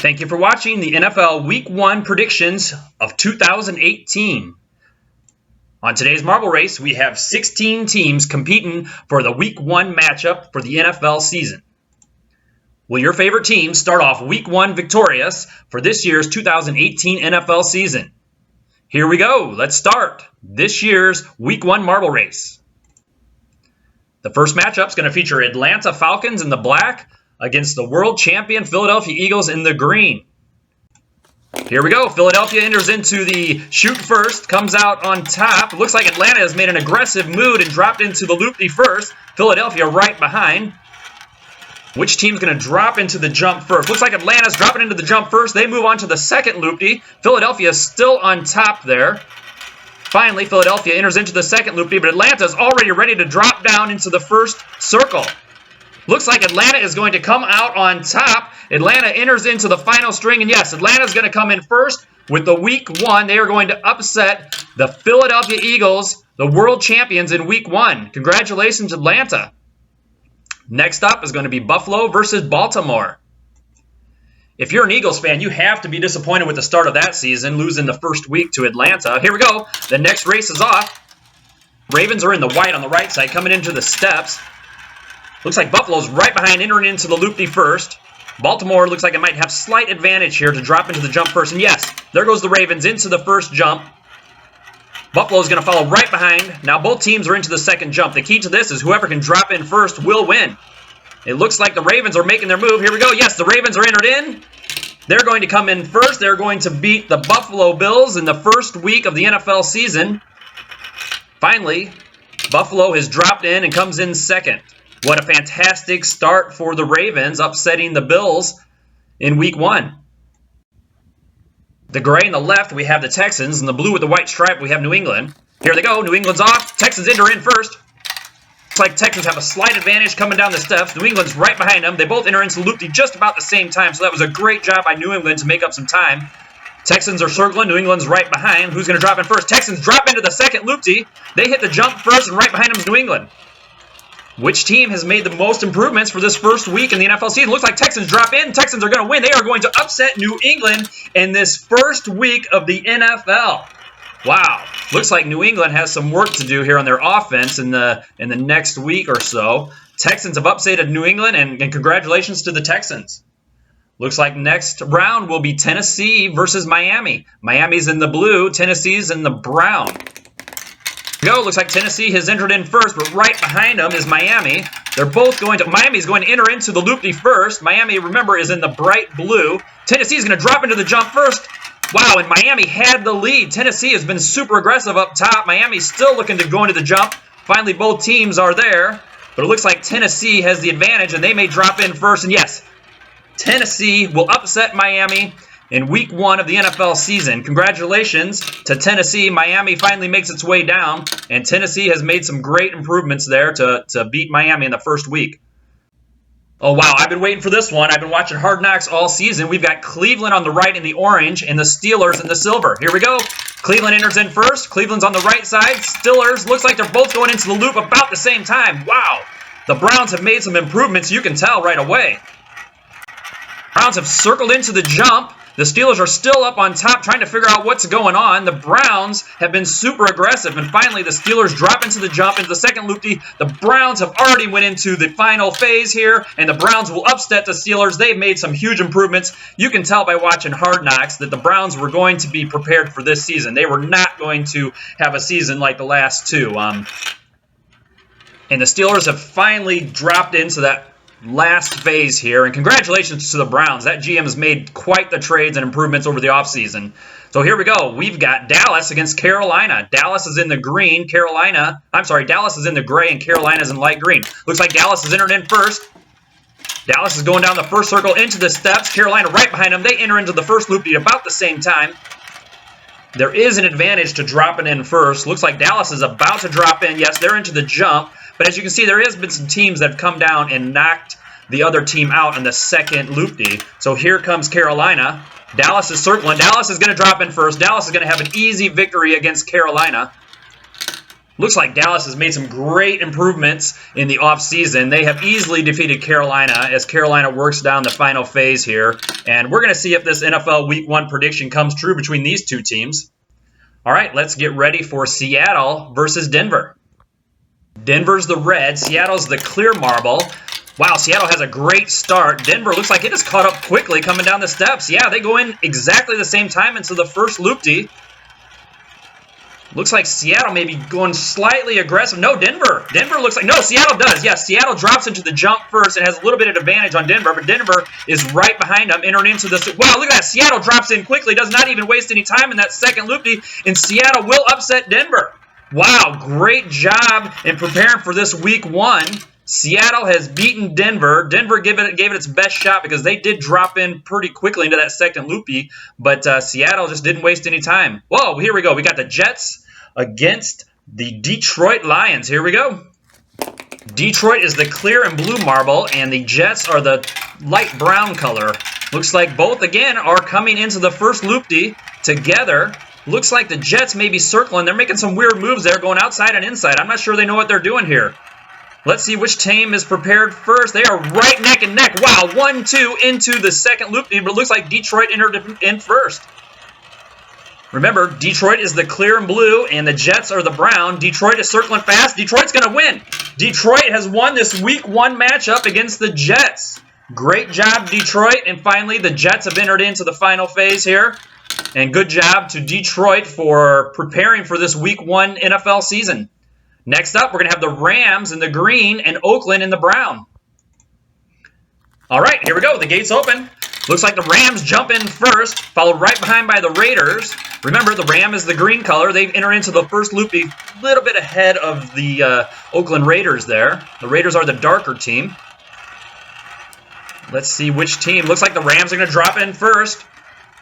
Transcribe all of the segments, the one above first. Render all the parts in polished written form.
Thank you for watching the NFL Week 1 predictions of 2018. On today's marble race, we have 16 teams competing for the Week 1 matchup for the NFL season. Will your favorite team start off Week 1 victorious for this year's 2018 NFL season? Here we go. Let's start this year's Week 1 marble race. The first matchup is going to feature Atlanta Falcons in the black against the world champion Philadelphia Eagles in the green. Here we go. Philadelphia enters into the shoot first, comes out on top. It looks like Atlanta has made an aggressive move and dropped into the loop-de first. Philadelphia right behind. Which team's going to drop into the jump first? Looks like Atlanta's dropping into the jump first. They move on to the second loop-de. Philadelphia is still on top there. Finally, Philadelphia enters into the second loop-de, but Atlanta's already ready to drop down into the first circle. Looks like Atlanta is going to come out on top. Atlanta enters into the final string, and yes, Atlanta's going to come in first with the Week 1. They are going to upset the Philadelphia Eagles, the world champions in Week 1. Congratulations, Atlanta. Next up is going to be Buffalo versus Baltimore. If you're an Eagles fan, you have to be disappointed with the start of that season, losing the first week to Atlanta. Here we go. The next race is off. Ravens are in the white on the right side, coming into the steps. Looks like Buffalo's right behind, entering into the loop-de first. Baltimore looks like it might have slight advantage here to drop into the jump first. And yes, there goes the Ravens into the first jump. Buffalo's going to follow right behind. Now both teams are into the second jump. The key to this is whoever can drop in first will win. It looks like the Ravens are making their move. Here we go. Yes, the Ravens are entered in. They're going to come in first. They're going to beat the Buffalo Bills in the first week of the NFL season. Finally, Buffalo has dropped in and comes in second. What a fantastic start for the Ravens, upsetting the Bills in Week 1. The gray in the left, we have the Texans, and the blue with the white stripe, we have New England. Here they go. New England's off. Texans enter in first. Looks like Texans have a slight advantage coming down the steps. New England's right behind them. They both enter into the loop-de just about the same time, so that was a great job by New England to make up some time. Texans are circling. New England's right behind. Who's going to drop in first? Texans drop into the second loop-de. They hit the jump first, and right behind them is New England. Which team has made the most improvements for this first week in the NFL season? Looks like Texans drop in. Texans are going to win. They are going to upset New England in this first week of the NFL. Wow. Looks like New England has some work to do here on their offense in the next week or so. Texans have upset New England, and congratulations to the Texans. Looks like next round will be Tennessee versus Miami. Miami's in the blue. Tennessee's in the brown. Looks like Tennessee has entered in first, but right behind them is Miami. Miami's going to enter into the loop-de first. Miami, remember, is in the bright blue. Tennessee's going to drop into the jump first. Wow, and Miami had the lead. Tennessee has been super aggressive up top. Miami's still looking to go into the jump. Finally, both teams are there, but it looks like Tennessee has the advantage, and they may drop in first. And yes, Tennessee will upset Miami in Week 1 of the NFL season. Congratulations to Tennessee. Miami finally makes its way down, and Tennessee has made some great improvements there to beat Miami in the first week. Oh, wow, I've been waiting for this one. I've been watching Hard Knocks all season. We've got Cleveland on the right in the orange and the Steelers in the silver. Here we go. Cleveland enters in first. Cleveland's on the right side. Steelers, looks like they're both going into the loop about the same time. Wow, the Browns have made some improvements. You can tell right away. Browns have circled into the jump. The Steelers are still up on top trying to figure out what's going on. The Browns have been super aggressive, and finally the Steelers drop into the jump into the second loop-de. The Browns have already went into the final phase here, and the Browns will upset the Steelers. They've made some huge improvements. You can tell by watching Hard Knocks that the Browns were going to be prepared for this season. They were not going to have a season like the last two. And the Steelers have finally dropped into that last phase here, and congratulations to the Browns. That GM has made quite the trades and improvements over the offseason. So here we go. We've got Dallas against Carolina. Dallas is in the green. Dallas is in the gray, and Carolina's in light green. Looks like Dallas is entered in first. Dallas is going down the first circle into the steps. Carolina right behind them. They enter into the first loop-de about the same time. There is an advantage to dropping in first. Looks like Dallas is about to drop in. Yes, they're into the jump. But as you can see, there has been some teams that have come down and knocked the other team out in the second loop-de. So here comes Carolina. Dallas is circling. Dallas is going to drop in first. Dallas is going to have an easy victory against Carolina. Looks like Dallas has made some great improvements in the offseason. They have easily defeated Carolina as Carolina works down the final phase here. And we're going to see if this NFL Week 1 prediction comes true between these two teams. All right, let's get ready for Seattle versus Denver. Denver's the red. Seattle's the clear marble. Wow, Seattle has a great start. Denver looks like it has caught up quickly coming down the steps. Yeah, they go in exactly the same time into the first loop-de. Looks like Seattle may be going slightly aggressive. No, Denver. Denver looks like... No, Seattle does. Yeah, Seattle drops into the jump first and has a little bit of advantage on Denver, but Denver is right behind them, entering into this... Wow, look at that. Seattle drops in quickly, does not even waste any time in that second loop-de, and Seattle will upset Denver. Wow, great job in preparing for this Week 1. Seattle has beaten Denver. Denver gave it its best shot because they did drop in pretty quickly into that second loopy, but Seattle just didn't waste any time. Whoa, here we go. We got the Jets against the Detroit Lions. Here we go. Detroit is the clear and blue marble, and the Jets are the light brown color. Looks like both, again, are coming into the first loop-de together. Looks like the Jets may be circling. They're making some weird moves there, going outside and inside. I'm not sure they know what they're doing here. Let's see which team is prepared first. They are right neck and neck. Wow, 1-2 into the second loop-de, but it looks like Detroit entered in first. Remember, Detroit is the clear and blue, and the Jets are the brown. Detroit is circling fast. Detroit's going to win. Detroit has won this Week 1 matchup against the Jets. Great job, Detroit. And finally, the Jets have entered into the final phase here. And good job to Detroit for preparing for this Week 1 NFL season. Next up, we're going to have the Rams in the green and Oakland in the brown. All right, here we go. The gate's open. Looks like the Rams jump in first, followed right behind by the Raiders. Remember, the Ram is the green color. They enter into the first loop-de a little bit ahead of the Oakland Raiders there. The Raiders are the darker team. Let's see which team. Looks like the Rams are going to drop in first.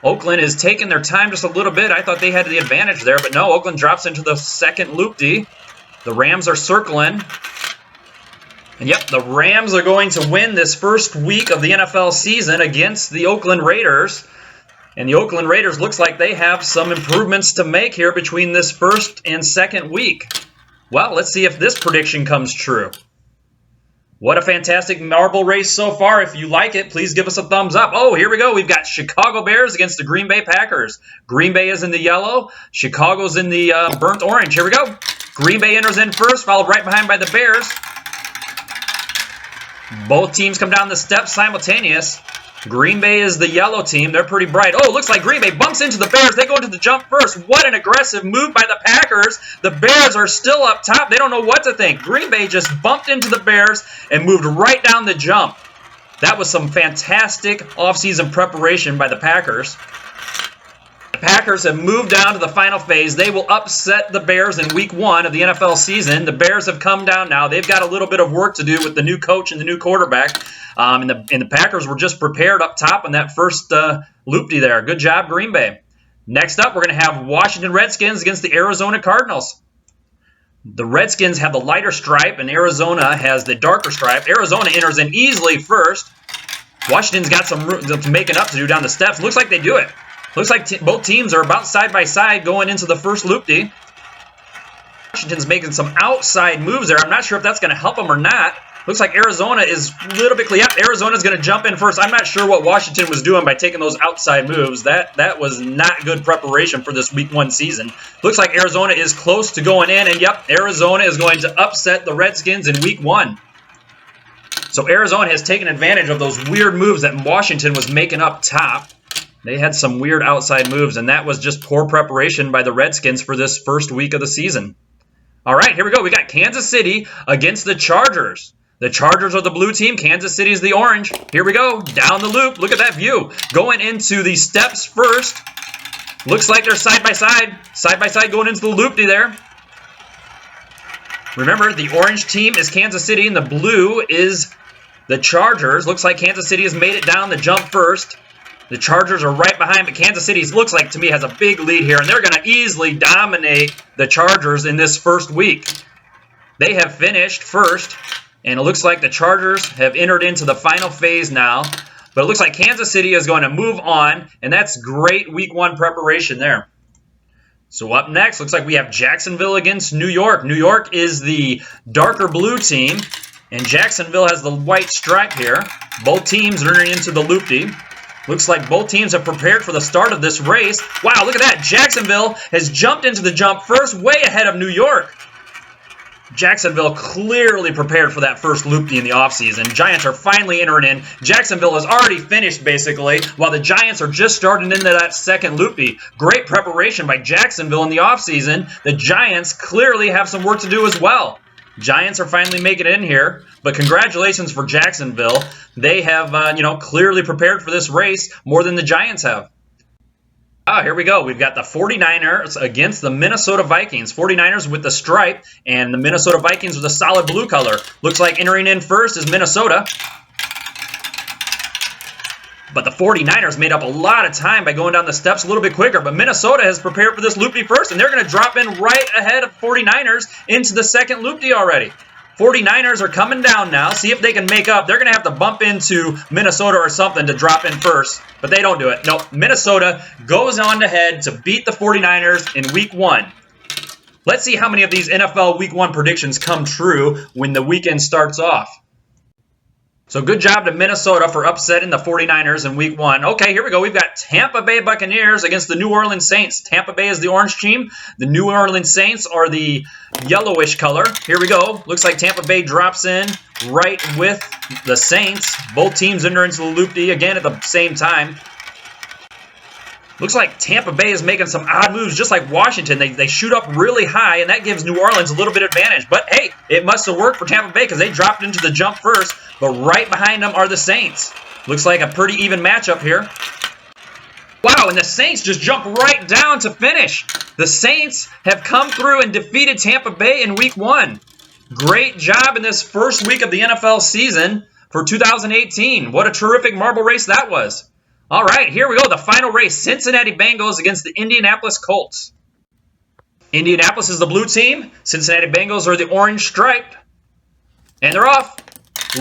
Oakland is taking their time just a little bit. I thought they had the advantage there, but no, Oakland drops into the second loop-de. The Rams are circling. And yep, the Rams are going to win this first week of the NFL season against the Oakland Raiders. And the Oakland Raiders looks like they have some improvements to make here between this first and second week. Well, let's see if this prediction comes true. What a fantastic marble race so far. If you like it, please give us a thumbs up. Oh, here we go. We've got Chicago Bears against the Green Bay Packers. Green Bay is in the yellow. Chicago's in the burnt orange. Here we go. Green Bay enters in first, followed right behind by the Bears. Both teams come down the steps simultaneous. Green Bay is the yellow team. They're pretty bright. Oh, looks like Green Bay bumps into the Bears. They go into the jump first. What an aggressive move by the Packers. The Bears are still up top. They don't know what to think. Green Bay just bumped into the Bears and moved right down the jump. That was some fantastic offseason preparation by the Packers. The Packers have moved down to the final phase. They will upset the Bears in Week 1 of the NFL season. The Bears have come down now. They've got a little bit of work to do with the new coach and the new quarterback. And the Packers were just prepared up top in that first loop-de there. Good job, Green Bay. Next up, we're going to have Washington Redskins against the Arizona Cardinals. The Redskins have the lighter stripe, and Arizona has the darker stripe. Arizona enters in easily first. Washington's got some making up to do down the steps. Looks like they do it. Looks like both teams are about side by side going into the first loop-de. Washington's making some outside moves there. I'm not sure if that's going to help them or not. Looks like Arizona is a little bit... Yep, Arizona's going to jump in first. I'm not sure what Washington was doing by taking those outside moves. That was not good preparation for this Week 1 season. Looks like Arizona is close to going in. And yep, Arizona is going to upset the Redskins in Week 1. So Arizona has taken advantage of those weird moves that Washington was making up top. They had some weird outside moves, and that was just poor preparation by the Redskins for this first week of the season. All right, here we go. We got Kansas City against the Chargers. The Chargers are the blue team. Kansas City is the orange. Here we go. Down the loop. Look at that view. Going into the steps first. Looks like they're side by side. Side by side going into the loop-de there. Remember, the orange team is Kansas City, and the blue is the Chargers. Looks like Kansas City has made it down the jump first. The Chargers are right behind, but Kansas City looks like, to me, has a big lead here, and they're going to easily dominate the Chargers in this first week. They have finished first, and it looks like the Chargers have entered into the final phase now, but it looks like Kansas City is going to move on, and that's great Week 1 preparation there. So up next, looks like we have Jacksonville against New York. New York is the darker blue team, and Jacksonville has the white stripe here. Both teams are into the loop-de. Looks like both teams have prepared for the start of this race. Wow, look at that. Jacksonville has jumped into the jump first, way ahead of New York. Jacksonville clearly prepared for that first loop-de in the offseason. Giants are finally entering in. Jacksonville has already finished, basically, while the Giants are just starting into that second loop-de. Great preparation by Jacksonville in the offseason. The Giants clearly have some work to do as well. Giants are finally making it in here, but congratulations for Jacksonville. They have, clearly prepared for this race more than the Giants have. Here we go. We've got the 49ers against the Minnesota Vikings. 49ers with the stripe, and the Minnesota Vikings with a solid blue color. Looks like entering in first is Minnesota. But the 49ers made up a lot of time by going down the steps a little bit quicker. But Minnesota has prepared for this loop-de first, and they're going to drop in right ahead of 49ers into the second loop-de already. 49ers are coming down now. See if they can make up. They're going to have to bump into Minnesota or something to drop in first, but they don't do it. No, Minnesota goes on ahead to beat the 49ers in Week 1. Let's see how many of these NFL Week 1 predictions come true when the weekend starts off. So good job to Minnesota for upsetting the 49ers in Week 1. Okay, here we go. We've got Tampa Bay Buccaneers against the New Orleans Saints. Tampa Bay is the orange team. The New Orleans Saints are the yellowish color. Here we go. Looks like Tampa Bay drops in right with the Saints. Both teams enter into the loop-de again at the same time. Looks like Tampa Bay is making some odd moves, just like Washington. They shoot up really high, and that gives New Orleans a little bit of advantage. But, hey, it must have worked for Tampa Bay because they dropped into the jump first, but right behind them are the Saints. Looks like a pretty even matchup here. Wow, and the Saints just jumped right down to finish. The Saints have come through and defeated Tampa Bay in Week 1. Great job in this first week of the NFL season for 2018. What a terrific marble race that was. All right, here we go. The final race, Cincinnati Bengals against the Indianapolis Colts. Indianapolis is the blue team. Cincinnati Bengals are the orange stripe. And they're off.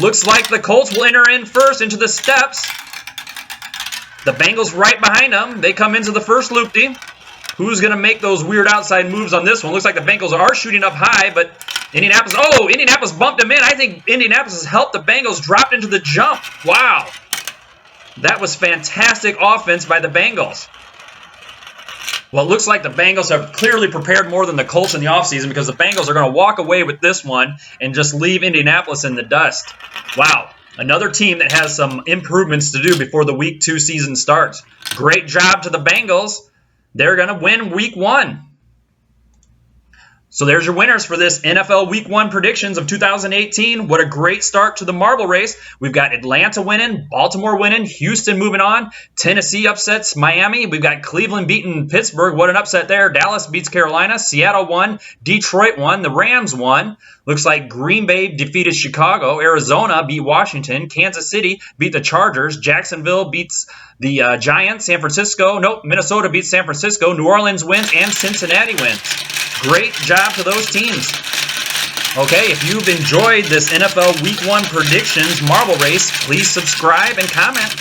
Looks like the Colts will enter in first into the steps. The Bengals right behind them. They come into the first loop-de. Who's going to make those weird outside moves on this one? Looks like the Bengals are shooting up high, but Indianapolis bumped them in. I think Indianapolis has helped the Bengals drop into the jump. Wow. That was fantastic offense by the Bengals. Well, it looks like the Bengals have clearly prepared more than the Colts in the offseason because the Bengals are going to walk away with this one and just leave Indianapolis in the dust. Wow. Another team that has some improvements to do before the Week 2 season starts. Great job to the Bengals. They're going to win Week 1. So there's your winners for this NFL Week 1 predictions of 2018. What a great start to the marble race. We've got Atlanta winning, Baltimore winning, Houston moving on, Tennessee upsets Miami. We've got Cleveland beating Pittsburgh. What an upset there. Dallas beats Carolina. Seattle won. Detroit won. The Rams won. Looks like Green Bay defeated Chicago. Arizona beat Washington. Kansas City beat the Chargers. Jacksonville beats the Giants. Minnesota beats San Francisco. New Orleans wins, and Cincinnati wins. Great job to those teams. Okay, if you've enjoyed this NFL Week 1 predictions marble race, please subscribe and comment.